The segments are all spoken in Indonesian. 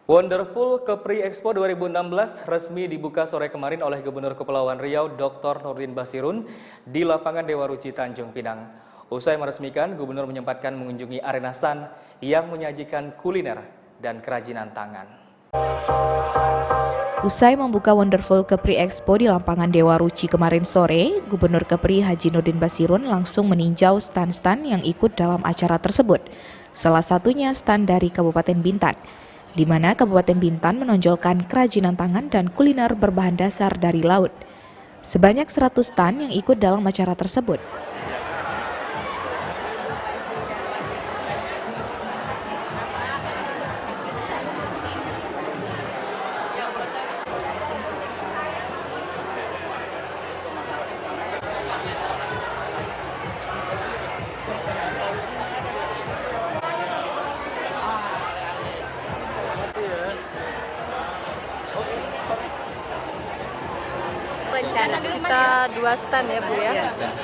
Wonderful Kepri Expo 2016 resmi dibuka sore kemarin oleh Gubernur Kepulauan Riau Dr. Nurdin Basirun di lapangan Dewa Ruci Tanjung Pinang. Usai meresmikan, Gubernur menyempatkan mengunjungi arena stand yang menyajikan kuliner dan kerajinan tangan. Usai membuka Wonderful Kepri Expo di lapangan Dewa Ruci kemarin sore, Gubernur Kepri Haji Nurdin Basirun langsung meninjau stand-stand yang ikut dalam acara tersebut. Salah satunya stand dari Kabupaten Bintan, di mana Kabupaten Bintan menonjolkan kerajinan tangan dan kuliner berbahan dasar dari laut. Sebanyak 100 stand yang ikut dalam acara tersebut. Rencana kita 2 stand ya Bu ya.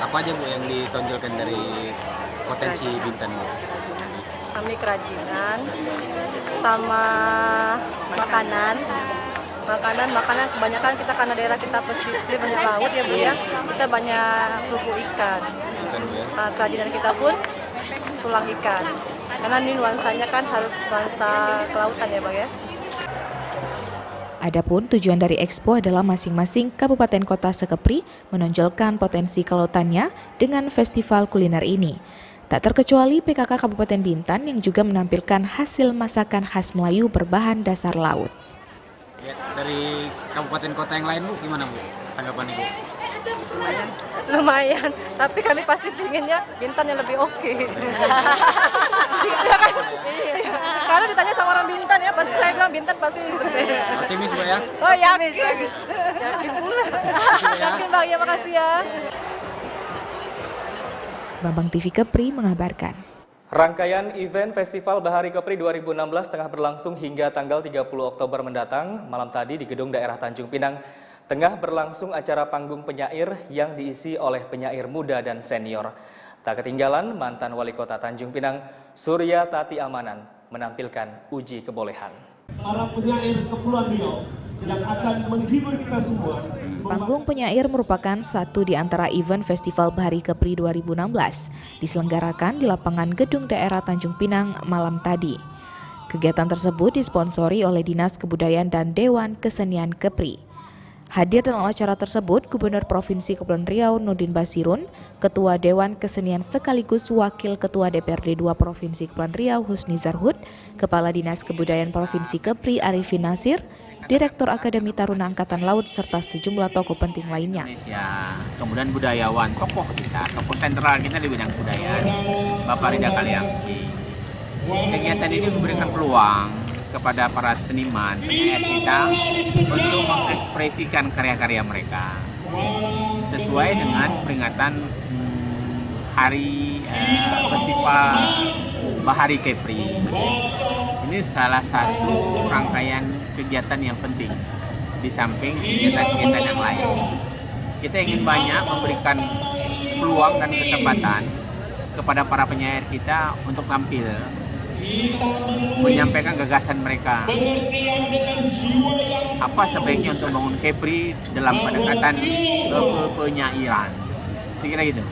Apa aja Bu yang ditonjolkan dari potensi Bintan Bu? Kami kerajinan sama makanan kebanyakan kita karena daerah kita pesisir banyak laut ya Bu ya. Kita banyak kerupuk ikan. Kerajinan kita pun tulang ikan. Karena ini nuansanya kan harus nuansa kelautan ya Bang ya. Adapun tujuan dari Expo adalah masing-masing kabupaten kota sekepri menonjolkan potensi kelautannya dengan festival kuliner ini. Tak terkecuali PKK Kabupaten Bintan yang juga menampilkan hasil masakan khas Melayu berbahan dasar laut. Dari kabupaten kota yang lain Bu, gimana Bu tanggapan Ibu? Lumayan, tapi kami pasti pinginnya Bintan yang lebih oke. Karena ditanya sama orang Bintan ya, pasti saya bilang Bintan pasti Optimis Bu ya? Oh yakin, yakin pula. Yakin Bang, ya makasih ya. Bambang TV Kepri mengabarkan. Rangkaian event Festival Bahari Kepri 2016 tengah berlangsung hingga tanggal 30 Oktober mendatang. Malam tadi di Gedung Daerah Tanjung Pinang tengah berlangsung acara panggung penyair yang diisi oleh penyair muda dan senior. Tak ketinggalan, mantan Wali Kota Tanjung Pinang, Surya Tati Amanan, menampilkan uji kebolehan. Para penyair Kepulauan Riau yang akan menghibur kita semua. Panggung penyair merupakan satu di antara event Festival Bahari Kepri 2016, diselenggarakan di lapangan Gedung Daerah Tanjung Pinang malam tadi. Kegiatan tersebut disponsori oleh Dinas Kebudayaan dan Dewan Kesenian Kepri. Hadir dalam acara tersebut, Gubernur Provinsi Kepulauan Riau Nurdin Basirun, Ketua Dewan Kesenian sekaligus Wakil Ketua DPRD 2 Provinsi Kepulauan Riau Husni Zarhud, Kepala Dinas Kebudayaan Provinsi Kepri Arifin Nasir, Direktur Akademi Taruna Angkatan Laut, serta sejumlah tokoh penting lainnya. Indonesia, kemudian budayawan, tokoh kita, tokoh sentral kita di bidang kebudayaan, Bapak Rida Kaliangsi. Kegiatan ini memberikan peluang kepada para seniman, penyair kita untuk mengekspresikan karya-karya mereka sesuai dengan peringatan Hari Festival Bahari Kepri. Ini salah satu rangkaian kegiatan yang penting di samping kegiatan-kegiatan yang lain. Kita ingin banyak memberikan peluang dan kesempatan kepada para penyair kita untuk tampil, menyampaikan gagasan mereka. Apa sebaiknya untuk membangun Kepri dalam pendekatan kepenyairan. Sekira gitu.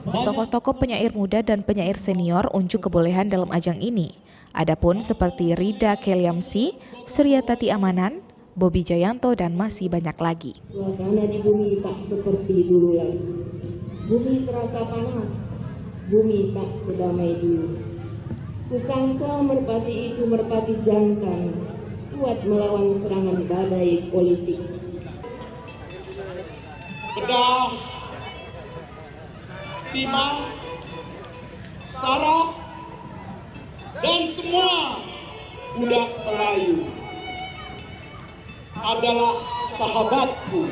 Tokoh-tokoh penyair muda dan penyair senior unjuk kebolehan dalam ajang ini. Adapun seperti Rida Kaliamsi, Surya Tati Amanan, Bobi Jayanto, dan masih banyak lagi. Suasana di bumi tak seperti dulu lagi. Bumi terasa panas, bumi tak sedamai dulu. Kusangka merpati itu merpati jantan, kuat melawan serangan badai politik. Bedah, timah, sarah, dan semua budak Melayu adalah sahabatku.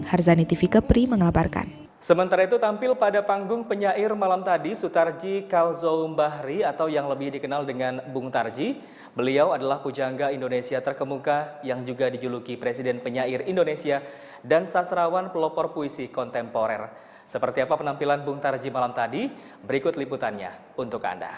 Harzani TV Kepri mengabarkan. Sementara itu tampil pada panggung penyair malam tadi Sutarji Kalzoum Bahri atau yang lebih dikenal dengan Bung Tarji. Beliau adalah pujangga Indonesia terkemuka yang juga dijuluki Presiden Penyair Indonesia dan sastrawan pelopor puisi kontemporer. Seperti apa penampilan Bung Tarji malam tadi? Berikut liputannya untuk Anda.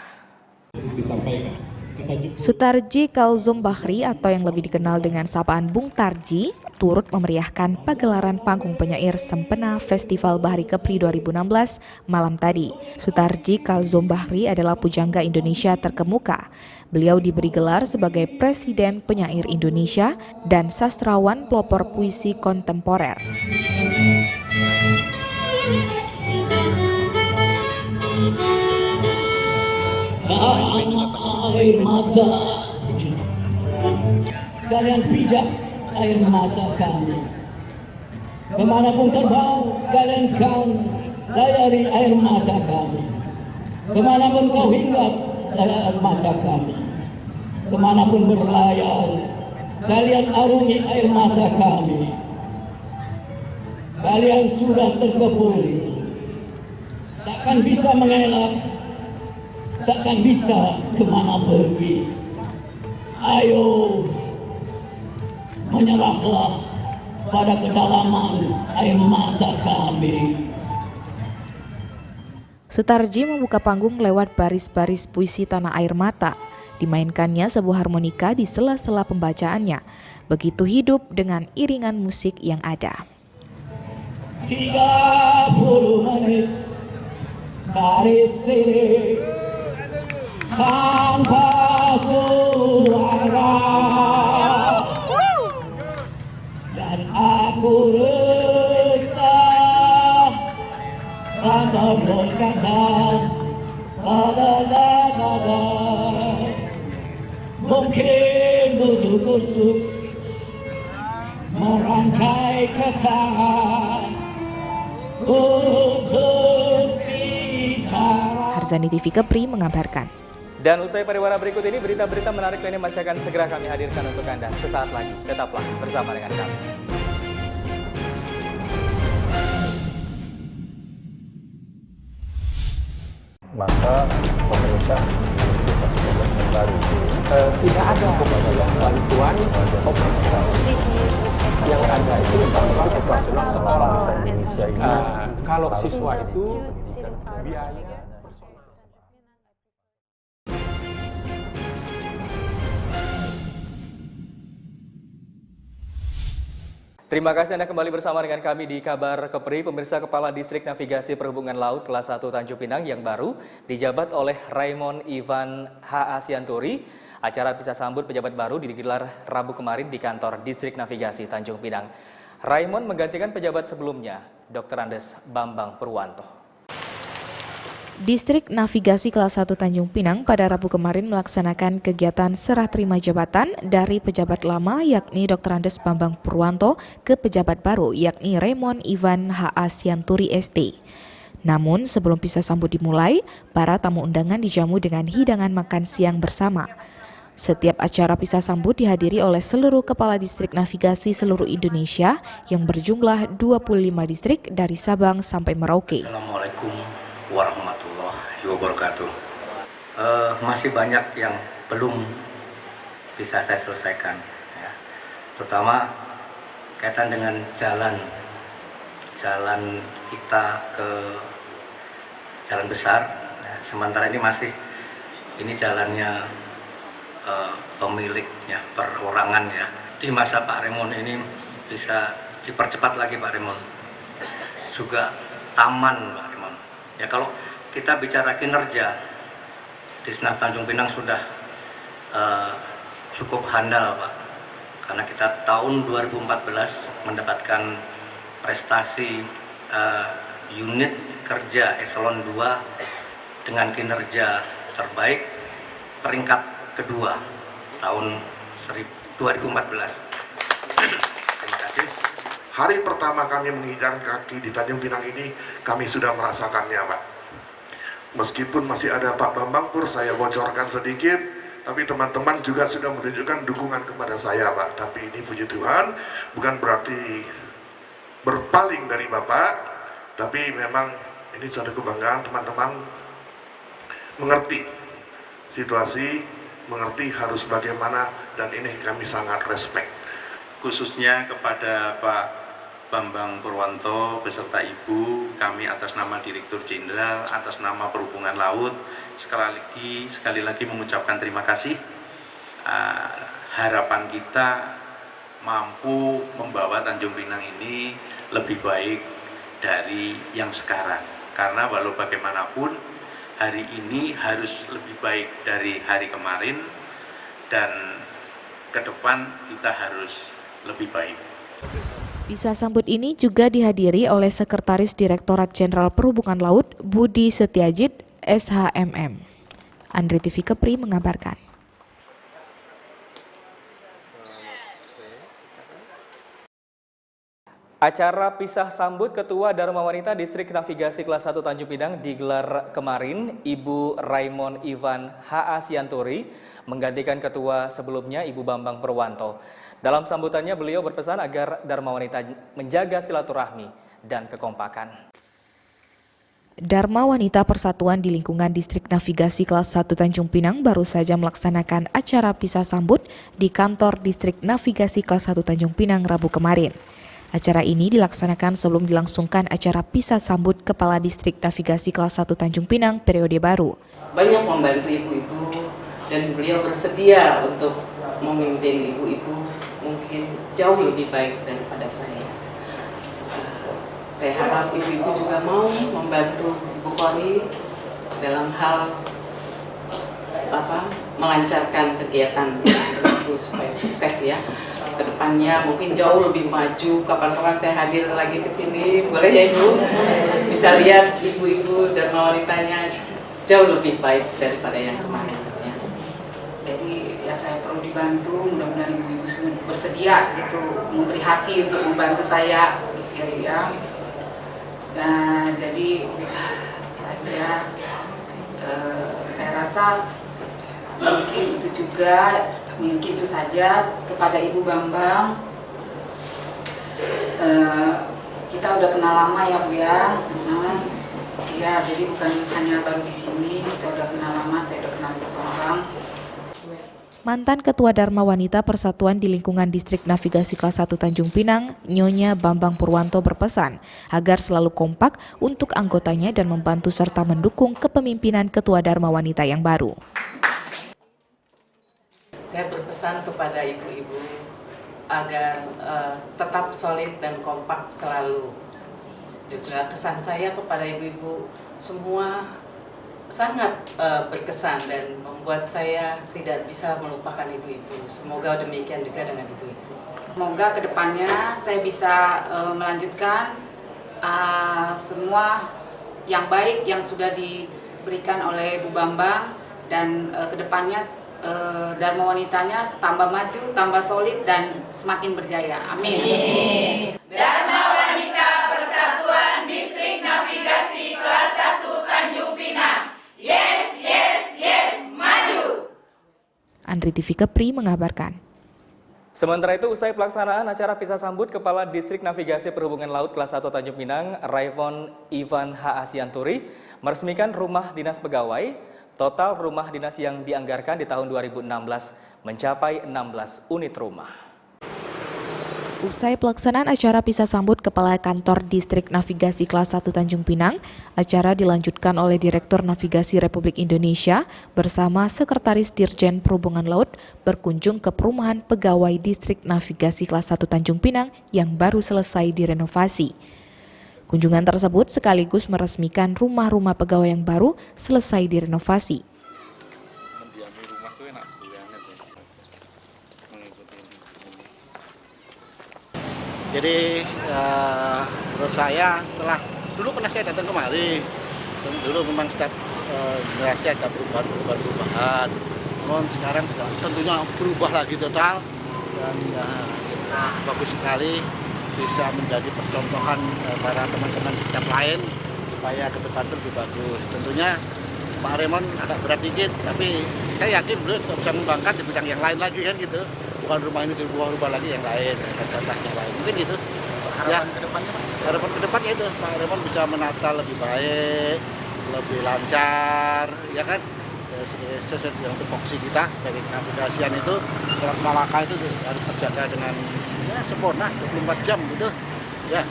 Disampaikan kita jemput. Sutarji Kalzom Bahri atau yang lebih dikenal dengan sapaan Bung Tarji turut memeriahkan pagelaran panggung penyair Sempena Festival Bahari Kepri 2016 malam tadi. Sutarji Kalzom Bahri adalah pujangga Indonesia terkemuka. Beliau diberi gelar sebagai Presiden Penyair Indonesia dan sastrawan pelopor puisi kontemporer. Air mata, kalian pijak air mata kami. Kemanapun terbang, kalian kan layari air mata kami. Kemanapun kau hinggap, air mata kami. Kemanapun berlayar, kalian arungi air mata kami. Kalian sudah terkepung, takkan bisa mengelak, takkan bisa kemana pergi. Ayo, menyerahlah pada kedalaman air mata kami. Sutarji membuka panggung lewat baris-baris puisi Tanah Air Mata. Dimainkannya sebuah harmonika di sela-sela pembacaannya. Begitu hidup dengan iringan musik yang ada. 30 menit dari sini tanpa suara, dan aku resah tanpa berkata la. Mungkin butuh khusus merangkai kata untuk bicara. Harzani TV Kepri mengabarkan. Dan usai pariwara berikut ini, berita-berita menarik lainnya masih akan segera kami hadirkan untuk Anda sesaat lagi. Tetaplah bersama dengan kami. Maka pemerintah yang baru tidak ada bantuan yang ada itu memang operasional sekolah Indonesia ini. Kalau siswa itu biaya. Terima kasih Anda kembali bersama dengan kami di Kabar Kepri. Pemirsa, Kepala Distrik Navigasi Perhubungan Laut kelas 1 Tanjung Pinang yang baru dijabat oleh Raymond Ivan H.A. Sianturi. Acara pisah sambut pejabat baru digelar Rabu kemarin di kantor Distrik Navigasi Tanjung Pinang. Raymond menggantikan pejabat sebelumnya, Dr. Andes Bambang Purwanto. Distrik Navigasi kelas 1 Tanjung Pinang pada Rabu kemarin melaksanakan kegiatan serah terima jabatan dari pejabat lama yakni Dr. Andes Bambang Purwanto ke pejabat baru yakni Raymond Ivan H.A. Sianturi ST. Namun sebelum pisah sambut dimulai, para tamu undangan dijamu dengan hidangan makan siang bersama. Setiap acara pisah sambut dihadiri oleh seluruh kepala distrik navigasi seluruh Indonesia yang berjumlah 25 distrik dari Sabang sampai Merauke. Assalamualaikum warahmatullahi wabarakatuh. Masih banyak yang belum bisa saya selesaikan, ya. Terutama kaitan dengan jalan kita ke jalan besar. Ya. Sementara ini jalannya pemiliknya perorangan, ya. Di masa Pak Raymond ini bisa dipercepat lagi Pak Raymond. Juga taman Pak Raymond. Ya, kalau kita bicara kinerja, Disnaf Tanjung Pinang sudah cukup handal Pak, karena kita tahun 2014 mendapatkan prestasi unit kerja eselon 2 dengan kinerja terbaik peringkat kedua tahun 2014. Terima kasih. Hari pertama kami menginjakan kaki di Tanjung Pinang ini, kami sudah merasakannya, Pak. Meskipun masih ada Pak Bambang Pur, saya bocorkan sedikit, tapi teman-teman juga sudah menunjukkan dukungan kepada saya, Pak. Tapi ini puji Tuhan, bukan berarti berpaling dari Bapak, tapi memang ini suatu kebanggaan teman-teman mengerti situasi, mengerti harus bagaimana, dan ini kami sangat respect. Khususnya kepada Pak Bambang Purwanto beserta Ibu, kami atas nama Direktur Jenderal, atas nama Perhubungan Laut, sekali lagi mengucapkan terima kasih. Harapan kita mampu membawa Tanjung Pinang ini lebih baik dari yang sekarang. Karena walau bagaimanapun, hari ini harus lebih baik dari hari kemarin, dan ke depan kita harus lebih baik. Pisah sambut ini juga dihadiri oleh Sekretaris Direktorat Jenderal Perhubungan Laut Budi Setiajid, SHMM. Andri TV Kepri mengabarkan. Acara pisah sambut Ketua Dharma Wanita Distrik Navigasi Kelas 1 Tanjung Pinang digelar kemarin. Ibu Raymond Ivan H.A. Sianturi menggantikan ketua sebelumnya, Ibu Bambang Purwanto. Dalam sambutannya, beliau berpesan agar Dharma Wanita menjaga silaturahmi dan kekompakan. Dharma Wanita Persatuan di lingkungan Distrik Navigasi Kelas 1 Tanjung Pinang baru saja melaksanakan acara pisah sambut di kantor Distrik Navigasi Kelas 1 Tanjung Pinang Rabu kemarin. Acara ini dilaksanakan sebelum dilangsungkan acara pisah sambut Kepala Distrik Navigasi Kelas 1 Tanjung Pinang periode baru. Banyak membantu ibu-ibu dan beliau bersedia untuk memimpin ibu-ibu mungkin jauh lebih baik daripada saya. Saya harap ibu-ibu juga mau membantu Ibu Kori dalam hal melancarkan kegiatan ibu supaya sukses ya. Kedepannya mungkin jauh lebih maju. Kapan-kapan saya hadir lagi ke sini, boleh ya Ibu? Bisa lihat ibu-ibu dan wanitanya jauh lebih baik daripada yang kemarin. Ya. Jadi ya saya perlu dibantu, mudah-mudahan ibu-ibu bersedia gitu, memberi hati untuk membantu saya ya. Nah, jadi saya rasa mungkin itu saja kepada Ibu Bambang. Kita udah kenal lama ya Bu ya. Ya, jadi bukan hanya baru di sini, kita udah kenal lama, saya udah kenal Ibu Bambang. Mantan Ketua Dharma Wanita Persatuan di lingkungan Distrik Navigasi Kelas 1 Tanjung Pinang, Nyonya Bambang Purwanto berpesan agar selalu kompak untuk anggotanya dan membantu serta mendukung kepemimpinan Ketua Dharma Wanita yang baru. Saya berpesan kepada ibu-ibu agar tetap solid dan kompak selalu. Juga kesan saya kepada ibu-ibu semua sangat berkesan dan membuat saya tidak bisa melupakan ibu-ibu. Semoga demikian juga dengan ibu-ibu. Semoga kedepannya saya bisa melanjutkan semua yang baik yang sudah diberikan oleh Bu Bambang, dan kedepannya Dharma Wanitanya tambah maju, tambah solid, dan semakin berjaya. Amin. Dharma Wanita Persatuan Distrik Navigasi Kelas 1 Tanjung Pinang. Yes, yes, yes, maju. Andri TV Kepri mengabarkan. Sementara itu, usai pelaksanaan acara pisah sambut Kepala Distrik Navigasi Perhubungan Laut Kelas 1 Tanjung Pinang, Raymond Ivan H.A. Sianturi meresmikan rumah dinas pegawai. Total rumah dinas yang dianggarkan di tahun 2016 mencapai 16 unit rumah. Usai pelaksanaan acara pisah sambut Kepala Kantor Distrik Navigasi Kelas 1 Tanjung Pinang, acara dilanjutkan oleh Direktur Navigasi Republik Indonesia bersama Sekretaris Dirjen Perhubungan Laut berkunjung ke perumahan pegawai Distrik Navigasi Kelas 1 Tanjung Pinang yang baru selesai direnovasi. Kunjungan tersebut sekaligus meresmikan rumah-rumah pegawai yang baru selesai direnovasi. Jadi menurut saya setelah dulu pernah saya datang kemari, dulu memang setiap generasi ada perubahan. Namun sekarang tentunya berubah lagi total, dan bagus sekali. Bisa menjadi percontohan para teman-teman di staf lain supaya ke depan lebih bagus. Tentunya Pak Raymond agak berat dikit, tapi saya yakin beliau juga bisa mengembangkan di bidang yang lain lagi kan gitu. Bukan rumah ini dirubah-rubah lagi yang lain, contohnya lain. Mungkin gitu. Harapan kedepannya? Harapan kedepannya itu Pak Raymond bisa menata lebih baik, lebih lancar, ya kan? Sesuai dengan tupoksi kita sebagai navigasian itu, Selat Malaka itu harus terjaga dengan sempurna 24 jam gitu. Ya.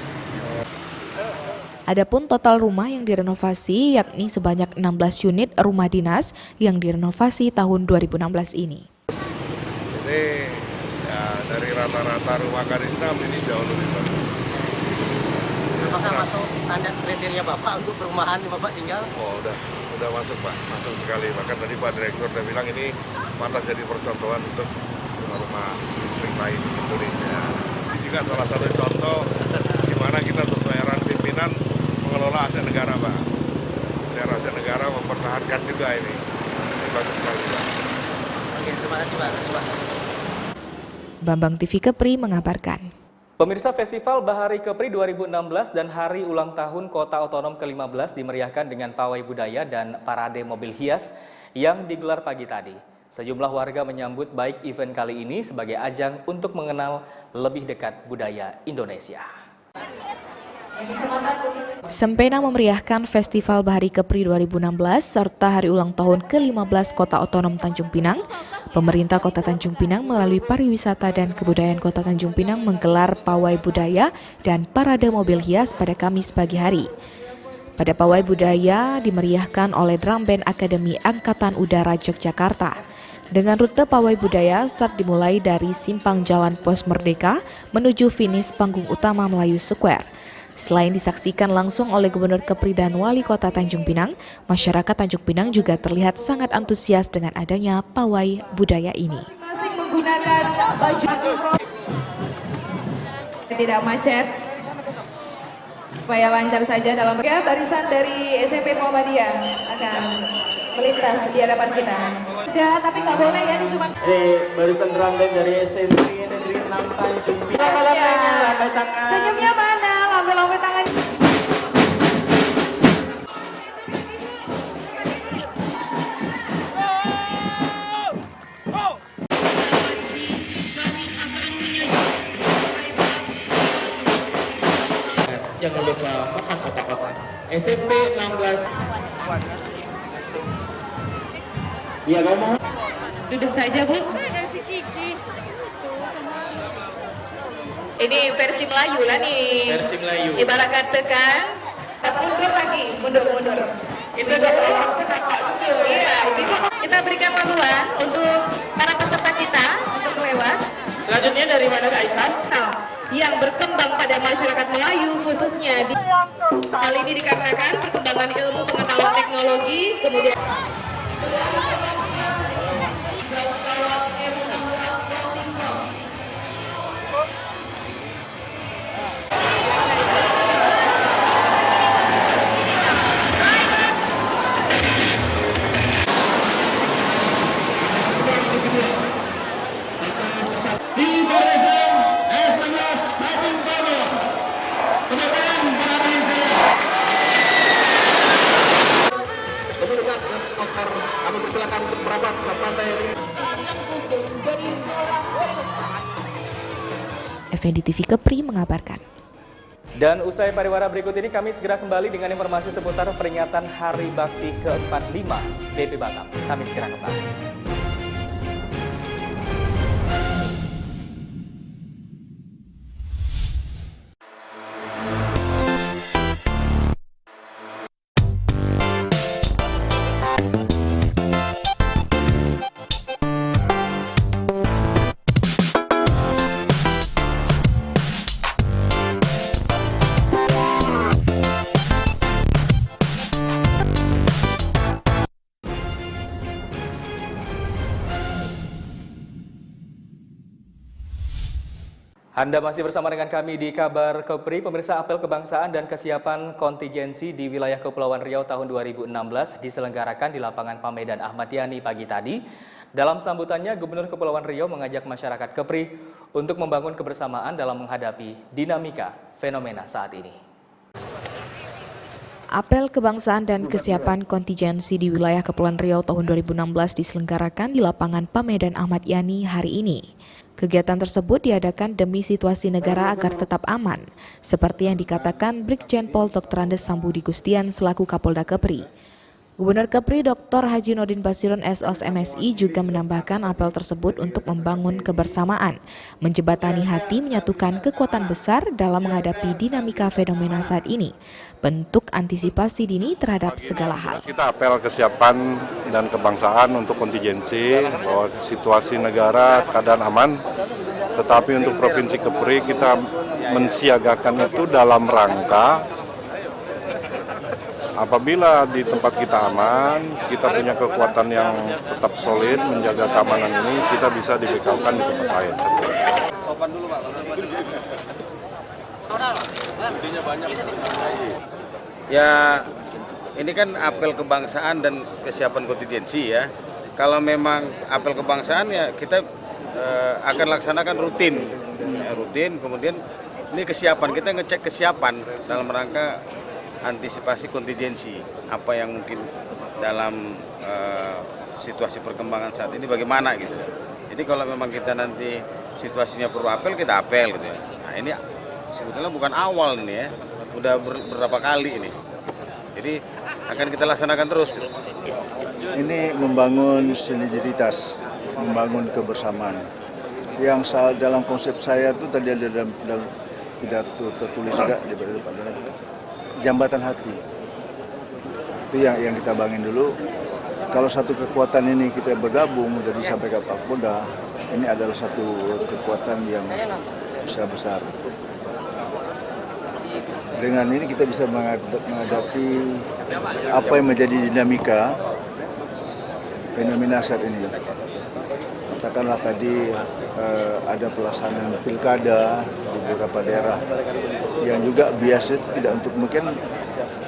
Adapun total rumah yang direnovasi yakni sebanyak 16 unit rumah dinas yang direnovasi tahun 2016 ini. Ini ya, dari rata-rata rumah Karistam ini jauh lebih bagus. Apakah masuk standar kriteria Bapak untuk perumahan yang Bapak tinggal? Oh, udah masuk Pak, masuk sekali. Bahkan tadi Pak Direktur udah bilang ini pantas jadi percontohan untuk rumah-rumah listrik lain di Indonesia. Ini juga salah satu contoh di mana kita sesuai arahan pimpinan mengelola aset negara Pak. Dari aset negara mempertahankan juga ini. Ini bagus sekali Pak. Oke, terima kasih Pak. Bambang TV Kepri mengabarkan. Pemirsa, Festival Bahari Kepri 2016 dan Hari Ulang Tahun Kota Otonom ke-15 dimeriahkan dengan pawai budaya dan parade mobil hias yang digelar pagi tadi. Sejumlah warga menyambut baik event kali ini sebagai ajang untuk mengenal lebih dekat budaya Indonesia. Sempena memeriahkan Festival Bahari Kepri 2016 serta Hari Ulang Tahun ke-15 Kota Otonom Tanjung Pinang, pemerintah Kota Tanjung Pinang melalui pariwisata dan kebudayaan Kota Tanjung Pinang menggelar pawai budaya dan parade mobil hias pada Kamis pagi hari. Pada pawai budaya dimeriahkan oleh Drum Band Akademi Angkatan Udara Yogyakarta. Dengan rute pawai budaya start dimulai dari Simpang Jalan Pos Merdeka menuju finish panggung utama Melayu Square. Selain disaksikan langsung oleh Gubernur Kepri dan Wali Kota Tanjung Pinang, masyarakat Tanjung Pinang juga terlihat sangat antusias dengan adanya pawai budaya ini. Masing menggunakan baju tidak macet supaya lancar saja dalam barisan dari SMP Muhammadiyah akan melintas di hadapan kita. Ya, tapi nggak boleh ya, ini cuma Barisan drum band dari SMP Negeri 6 Tanjung Pinang. Lambai tangan. Senyumnya mana? Lambai tangan. Jangan lupa makan kotak-kotak. SMP 16. Iya, kamu Duduk saja, Bu. Ini versi Melayu lah nih. Versi Melayu. Ibarat katakan, mundur lagi, mundur. Itu dulu. Iya, kita berikan waktuan untuk para peserta kita untuk lewat. Selanjutnya dari mana Kak Aisan? Yang berkembang pada masyarakat Melayu khususnya di hal ini dikarenakan perkembangan ilmu pengetahuan teknologi, kemudian Effendi TV Kepri mengabarkan. Dan usai pariwara berikut ini kami segera kembali dengan informasi seputar peringatan Hari Bakti ke-45 BP Batam. Kami segera kembali. Anda masih bersama dengan kami di Kabar Kepri. Pemirsa, apel kebangsaan dan kesiapan kontingensi di wilayah Kepulauan Riau tahun 2016 diselenggarakan di lapangan Pamedan Ahmad Yani pagi tadi. Dalam sambutannya, Gubernur Kepulauan Riau mengajak masyarakat Kepri untuk membangun kebersamaan dalam menghadapi dinamika fenomena saat ini. Apel kebangsaan dan kesiapan kontingensi di wilayah Kepulauan Riau tahun 2016 diselenggarakan di lapangan Pamedan Ahmad Yani hari ini. Kegiatan tersebut diadakan demi situasi negara agar tetap aman, seperti yang dikatakan Brigjen Pol Dr. Andes Sambudi Gustian selaku Kapolda Kepri. Gubernur Kepri Dr. Haji Nordin Basirun SOS MSI juga menambahkan apel tersebut untuk membangun kebersamaan, menjembatani hati, menyatukan kekuatan besar dalam menghadapi dinamika fenomena saat ini, bentuk antisipasi dini terhadap segala hal. Kita apel kesiapan dan kebangsaan untuk kontingensi bahwa situasi negara keadaan aman, tetapi untuk Provinsi Kepri kita mensiagakan itu dalam rangka apabila di tempat kita aman, kita punya kekuatan yang tetap solid menjaga keamanan ini, kita bisa dibekalkan di tempat lain. Sopan dulu Pak. Ya, ini kan apel kebangsaan dan kesiapan kontingensi ya. Kalau memang apel kebangsaan ya kita akan laksanakan rutin. Ya, rutin, kemudian ini kesiapan, kita ngecek kesiapan dalam rangka antisipasi kontingensi apa yang mungkin dalam situasi perkembangan saat ini bagaimana gitu. Jadi kalau memang kita nanti situasinya perlu apel, kita apel gitu ya. Nah ini sebetulnya bukan awal nih ya, udah beberapa kali ini. Jadi akan kita laksanakan terus. Gitu. Ini membangun sinergitas, membangun kebersamaan. Yang dalam konsep saya itu tadi ada dalam pidato tertulis juga di Pak jambatan hati. Itu yang kita bangun dulu. Kalau satu kekuatan ini kita bergabung dari sampai ke Kapolda, ini adalah satu kekuatan yang besar. Dengan ini kita bisa menghadapi apa yang menjadi dinamika fenomena saat ini. Katakanlah tadi ada pelaksanaan pilkada di beberapa daerah yang juga biasa tidak untuk mungkin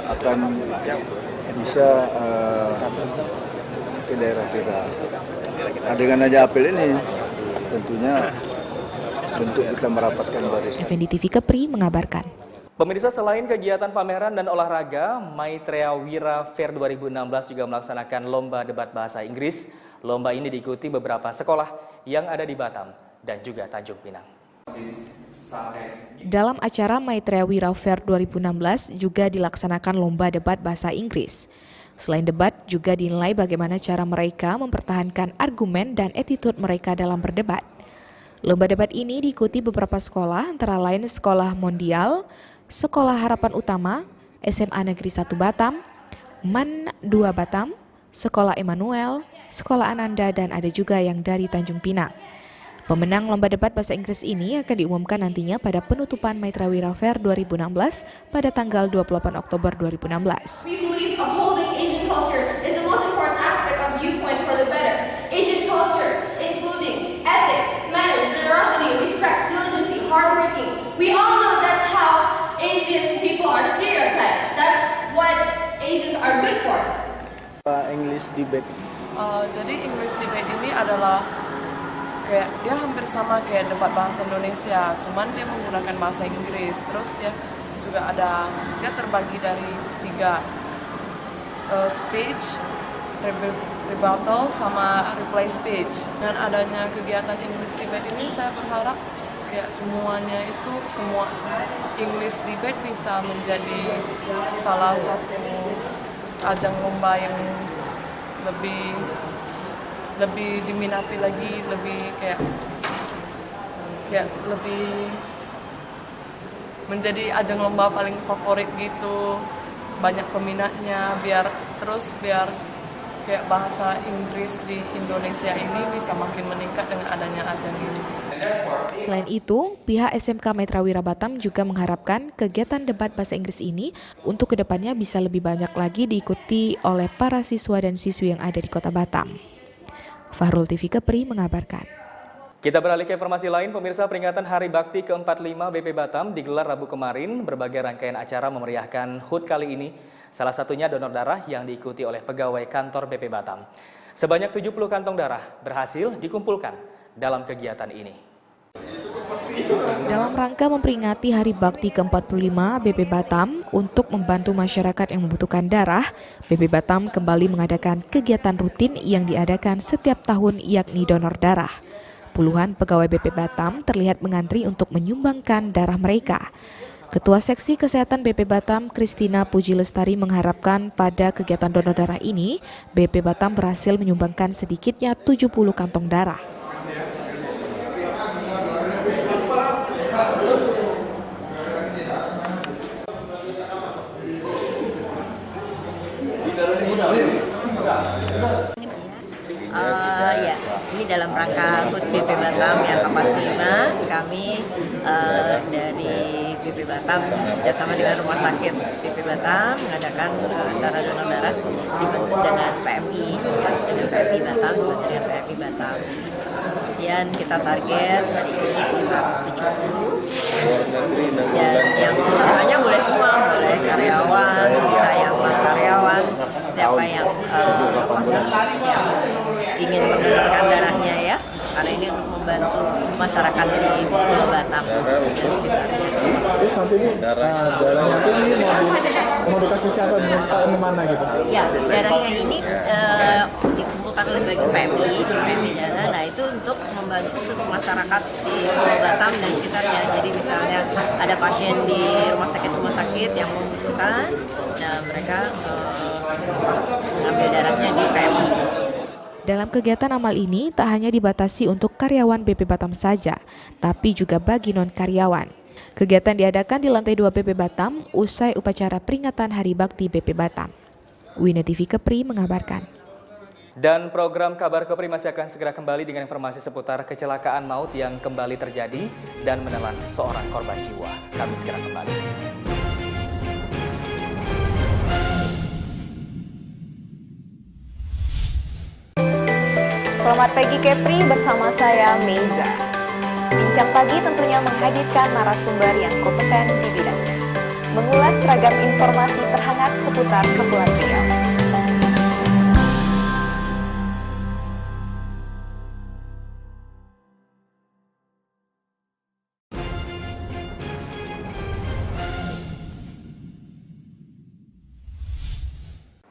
akan bisa ke daerah kita. Nah, dengan aja apel ini tentunya bentuk kita merapatkan barisan. FND TV Kepri mengabarkan. Pemirsa, selain kegiatan pameran dan olahraga, Maitreya Wira Fair 2016 juga melaksanakan lomba debat bahasa Inggris. Lomba ini diikuti beberapa sekolah yang ada di Batam dan juga Tanjung Pinang. Dalam acara Maitreya Wira Fair 2016 juga dilaksanakan lomba debat bahasa Inggris. Selain debat, juga dinilai bagaimana cara mereka mempertahankan argumen dan attitude mereka dalam berdebat. Lomba debat ini diikuti beberapa sekolah, antara lain Sekolah Mondial, Sekolah Harapan Utama, SMA Negeri 1 Batam, MAN 2 Batam, Sekolah Emmanuel, Sekolah Ananda, dan ada juga yang dari Tanjung Pinang. Pemenang lomba debat bahasa Inggris ini akan diumumkan nantinya pada penutupan Maitreya Wira Fair 2016 pada tanggal 28 Oktober 2016. We believe upholding Asian culture is the most important aspect of viewpoint for the better. Asian culture, including ethics, manners, generosity, respect, diligence, hardworking. We all know that's how Asian people are stereotyped. That's what Asians are good for. English debate. Jadi English debate ini adalah kayak dia hampir sama kayak debat bahasa Indonesia, cuman dia menggunakan bahasa Inggris. Terus dia juga dia terbagi dari 3 speech, rebuttal, sama reply speech. Dengan adanya kegiatan English debate ini, saya berharap kayak semua English debate bisa menjadi salah satu ajang lomba yang lebih diminati lagi, lebih kayak lebih menjadi ajang lomba paling favorit gitu, banyak peminatnya, biar kayak bahasa Inggris di Indonesia ini bisa makin meningkat dengan adanya ajang ini. Selain itu, pihak SMK Maitreya Wira Batam juga mengharapkan kegiatan debat bahasa Inggris ini untuk kedepannya bisa lebih banyak lagi diikuti oleh para siswa dan siswi yang ada di Kota Batam. Fahrul TV Kepri mengabarkan. Kita beralih ke informasi lain, pemirsa. Peringatan Hari Bakti ke-45 BP Batam digelar Rabu kemarin. Berbagai rangkaian acara memeriahkan HUT kali ini. Salah satunya donor darah yang diikuti oleh pegawai kantor BP Batam. Sebanyak 70 kantong darah berhasil dikumpulkan dalam kegiatan ini. Dalam rangka memperingati Hari Bakti ke-45 BP Batam untuk membantu masyarakat yang membutuhkan darah, BP Batam kembali mengadakan kegiatan rutin yang diadakan setiap tahun, yakni donor darah. Puluhan pegawai BP Batam terlihat mengantri untuk menyumbangkan darah mereka. Ketua Seksi Kesehatan BP Batam, Kristina Puji Lestari mengharapkan pada kegiatan donor darah ini, BP Batam berhasil menyumbangkan sedikitnya 70 kantong darah. Ya, ini dalam rangka HUT BP Batam yang ke-45, kami dari BP Batam bersama dengan Rumah Sakit BP Batam mengadakan acara donor darah dibantu dengan PMI Batam, dengan PMI Batam. Kemudian kita target hari ini sekitar 70, dan yang pesertanya boleh semua, boleh karyawan, bisa yang karyawan, siapa yang ingin mendonorkan darahnya ya, karena ini untuk membantu masyarakat di Pulau Batam dan sekitarnya. Terus nanti ini darahnya ini mau dikasih siapa, di mana gitu? Ya, darahnya ini dikumpulkan oleh PMI darah. Nah itu untuk membantu seluruh masyarakat di Pulau Batam dan sekitarnya. Jadi misalnya ada pasien di rumah sakit yang membutuhkan, nah mereka mengambil darahnya di PMI. Dalam kegiatan amal ini tak hanya dibatasi untuk karyawan BP Batam saja, tapi juga bagi non-karyawan. Kegiatan diadakan di lantai 2 BP Batam usai upacara peringatan Hari Bakti BP Batam. Wina TV Kepri mengabarkan. Dan program Kabar Kepri masih akan segera kembali dengan informasi seputar kecelakaan maut yang kembali terjadi dan menelan seorang korban jiwa. Kami segera kembali. Selamat pagi Kepri, bersama saya Meiza. Bincang Pagi tentunya menghadirkan narasumber yang kompeten di bidangnya. Mengulas ragam informasi terhangat seputar Kepulauan Riau.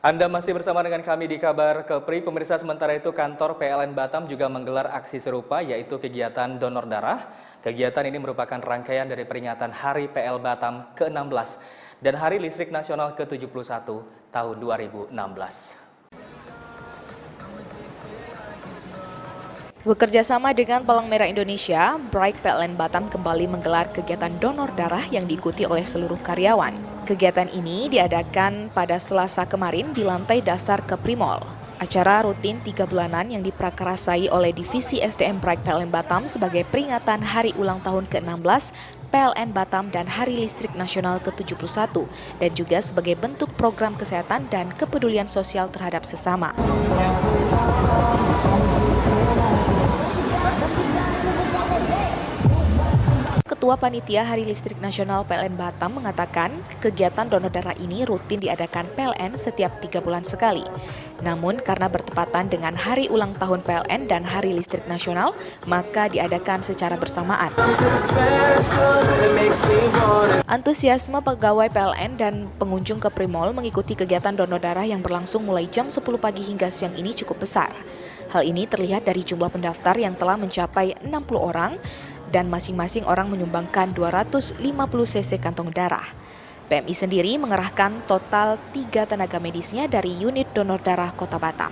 Anda masih bersama dengan kami di Kabar Kepri. Pemirsa, sementara itu kantor PLN Batam juga menggelar aksi serupa, yaitu kegiatan donor darah. Kegiatan ini merupakan rangkaian dari peringatan Hari PL Batam ke-16 dan Hari Listrik Nasional ke-71 tahun 2016. Bekerjasama dengan Palang Merah Indonesia, Bright PLN Batam kembali menggelar kegiatan donor darah yang diikuti oleh seluruh karyawan. Kegiatan ini diadakan pada Selasa kemarin di lantai dasar Kepri Mall. Acara rutin 3 bulanan yang diprakarasai oleh Divisi SDM Bright PLN Batam sebagai peringatan Hari Ulang Tahun ke-16 PLN Batam dan Hari Listrik Nasional ke-71 dan juga sebagai bentuk program kesehatan dan kepedulian sosial terhadap sesama. Ketua Panitia Hari Listrik Nasional PLN Batam mengatakan kegiatan donor darah ini rutin diadakan PLN setiap 3 bulan sekali. Namun karena bertepatan dengan Hari Ulang Tahun PLN dan Hari Listrik Nasional, maka diadakan secara bersamaan. Antusiasme pegawai PLN dan pengunjung Kepri Mall mengikuti kegiatan donor darah yang berlangsung mulai jam 10 pagi hingga siang ini cukup besar. Hal ini terlihat dari jumlah pendaftar yang telah mencapai 60 orang, dan masing-masing orang menyumbangkan 250 cc kantong darah. PMI sendiri mengerahkan total 3 tenaga medisnya dari unit donor darah Kota Batam.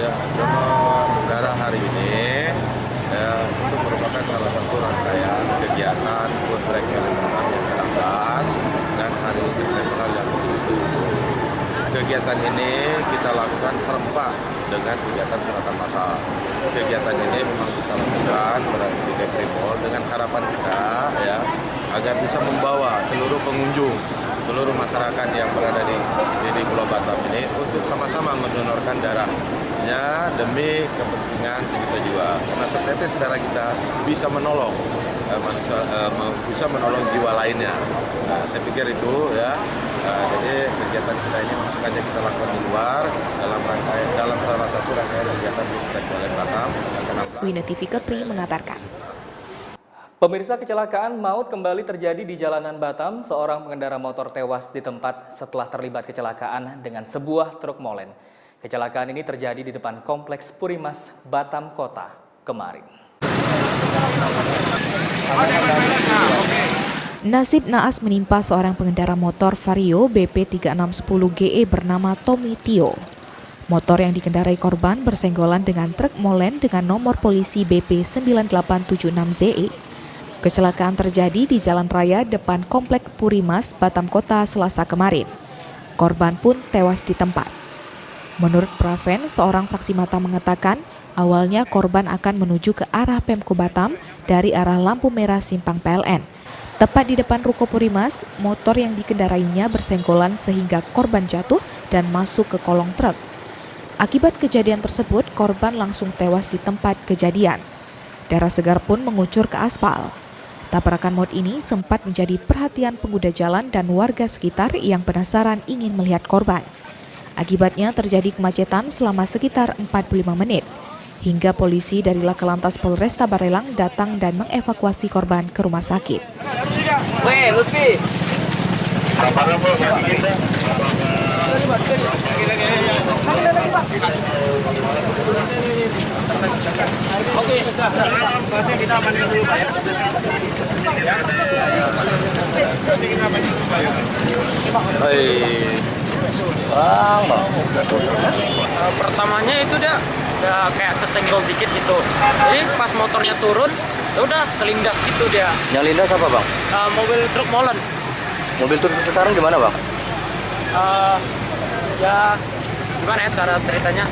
Ya, donor darah hari ini itu merupakan salah satu rangkaian kegiatan HUT Bright PLN Batam yang ke-16 dan Hari Listrik Nasional yang ke-71. Kegiatan ini kita lakukan serempak dengan kegiatan sunatan massal. Kegiatan ini memang kita lakukan berada di Kepri Mall dengan harapan kita ya agar bisa membawa seluruh pengunjung, seluruh masyarakat yang berada di Pulau Batam ini untuk sama-sama mendonorkan darahnya demi kepentingan sejuta jiwa. Karena setetes darah kita bisa menolong bisa menolong jiwa lainnya. Nah, saya pikir itu ya. Jadi kegiatan kita ini memang sengaja kita lakukan di luar dalam salah satu rangkaian kegiatan di PLN Batam yang ke-16. Wina TV Kepri mengabarkan. Pemirsa, kecelakaan maut kembali terjadi di jalanan Batam. Seorang pengendara motor tewas di tempat setelah terlibat kecelakaan dengan sebuah truk molen. Kecelakaan ini terjadi di depan Kompleks Purimas, Batam Kota kemarin. Nasib naas menimpa seorang pengendara motor Vario BP 3610GE bernama Tommy Tio. Motor yang dikendarai korban bersenggolan dengan truk molen dengan nomor polisi BP 9876ZE. Kecelakaan terjadi di jalan raya depan Komplek Purimas, Batam Kota Selasa kemarin. Korban pun tewas di tempat. Menurut Praven, seorang saksi mata mengatakan, awalnya korban akan menuju ke arah Pemko Batam dari arah lampu merah simpang PLN. Tepat di depan ruko Purimas, motor yang dikendarainya bersenggolan sehingga korban jatuh dan masuk ke kolong truk. Akibat kejadian tersebut, korban langsung tewas di tempat kejadian. Darah segar pun mengucur ke aspal. Tabrakan maut ini sempat menjadi perhatian pengguna jalan dan warga sekitar yang penasaran ingin melihat korban. Akibatnya terjadi kemacetan selama sekitar 45 menit. Hingga polisi dari Laka Lantas Polresta Barelang datang dan mengevakuasi korban ke rumah sakit. Pertamanya itu dia kayak kesenggol dikit gitu. Jadi pas motornya turun, ya udah kelindas gitu dia. Yang lindas apa, Bang? Mobil truk molen. Mobil truk sekarang gimana, Bang? Ya gimana ya cara ceritanya?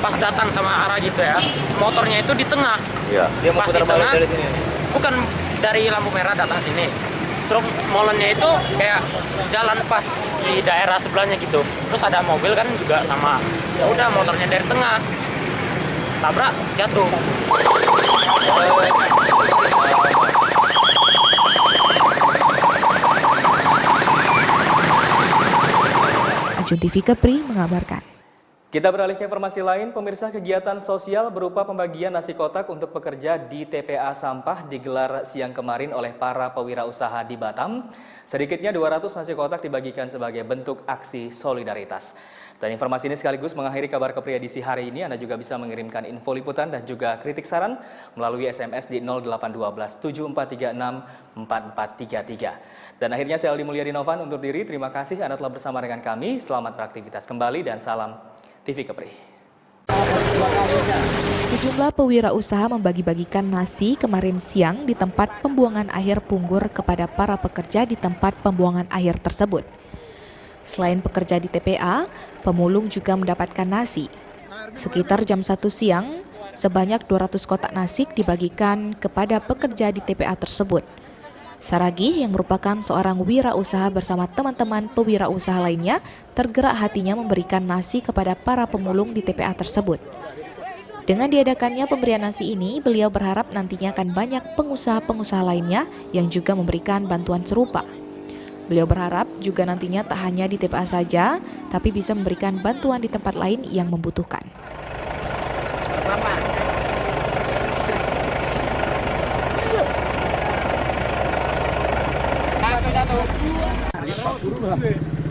Pas datang sama arah gitu ya, motornya itu di tengah. Iya. Dia mau pas putar di tengah, balik dari sini. Bukan dari lampu merah datang sini. Truk molennya itu kayak jalan pas di daerah sebelahnya gitu. Terus ada mobil kan juga sama. Ya udah motornya dari tengah. Tabrak, jatuh. Ajun TV Kepri mengabarkan. Kita beralih ke informasi lain, pemirsa. Kegiatan sosial berupa pembagian nasi kotak untuk pekerja di TPA Sampah digelar siang kemarin oleh para pewirausaha di Batam. Sedikitnya 200 nasi kotak dibagikan sebagai bentuk aksi solidaritas. Dan informasi ini sekaligus mengakhiri kabar Kepri edisi hari ini. Anda juga bisa mengirimkan info liputan dan juga kritik saran melalui SMS di 0812 7436 4433. Dan akhirnya saya Aldi Mulyadi Novan undur diri. Terima kasih Anda telah bersama dengan kami. Selamat beraktivitas kembali dan salam TV Kepri. Sejumlah pewirausaha membagi-bagikan nasi kemarin siang di tempat pembuangan akhir Punggur kepada para pekerja di tempat pembuangan akhir tersebut. Selain pekerja di TPA, pemulung juga mendapatkan nasi. Sekitar jam 1 siang, sebanyak 200 kotak nasi dibagikan kepada pekerja di TPA tersebut. Saragih yang merupakan seorang wirausaha bersama teman-teman pewirausaha lainnya tergerak hatinya memberikan nasi kepada para pemulung di TPA tersebut. Dengan diadakannya pemberian nasi ini, beliau berharap nantinya akan banyak pengusaha-pengusaha lainnya yang juga memberikan bantuan serupa. Beliau berharap juga nantinya tak hanya di TPA saja, tapi bisa memberikan bantuan di tempat lain yang membutuhkan.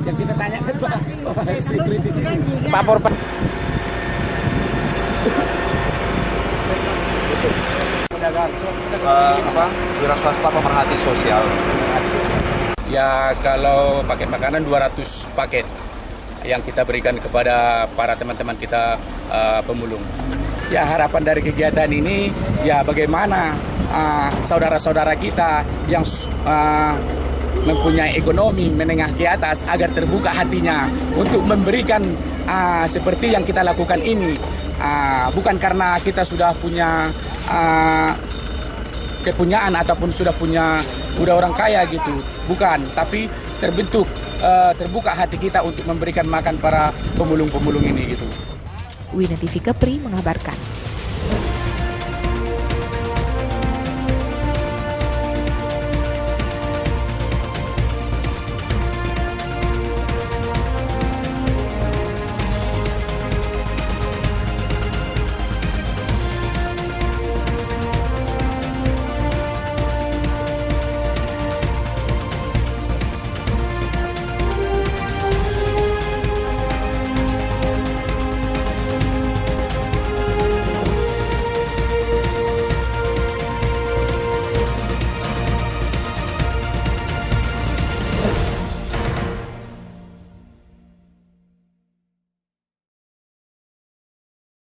Yang kita tanyakan Pak, si kritis ini papor Pak. Wira swasta pemerhati sosial. Ya kalau paket makanan 200 paket yang kita berikan kepada para teman-teman kita pemulung. Ya harapan dari kegiatan ini ya bagaimana saudara-saudara kita yang mempunyai ekonomi menengah ke atas agar terbuka hatinya untuk memberikan seperti yang kita lakukan ini. Bukan karena kita sudah punya kepunyaan ataupun udah orang kaya gitu, bukan, tapi terbuka hati kita untuk memberikan makan para pemulung-pemulung ini gitu. Wina TV Kepri mengabarkan.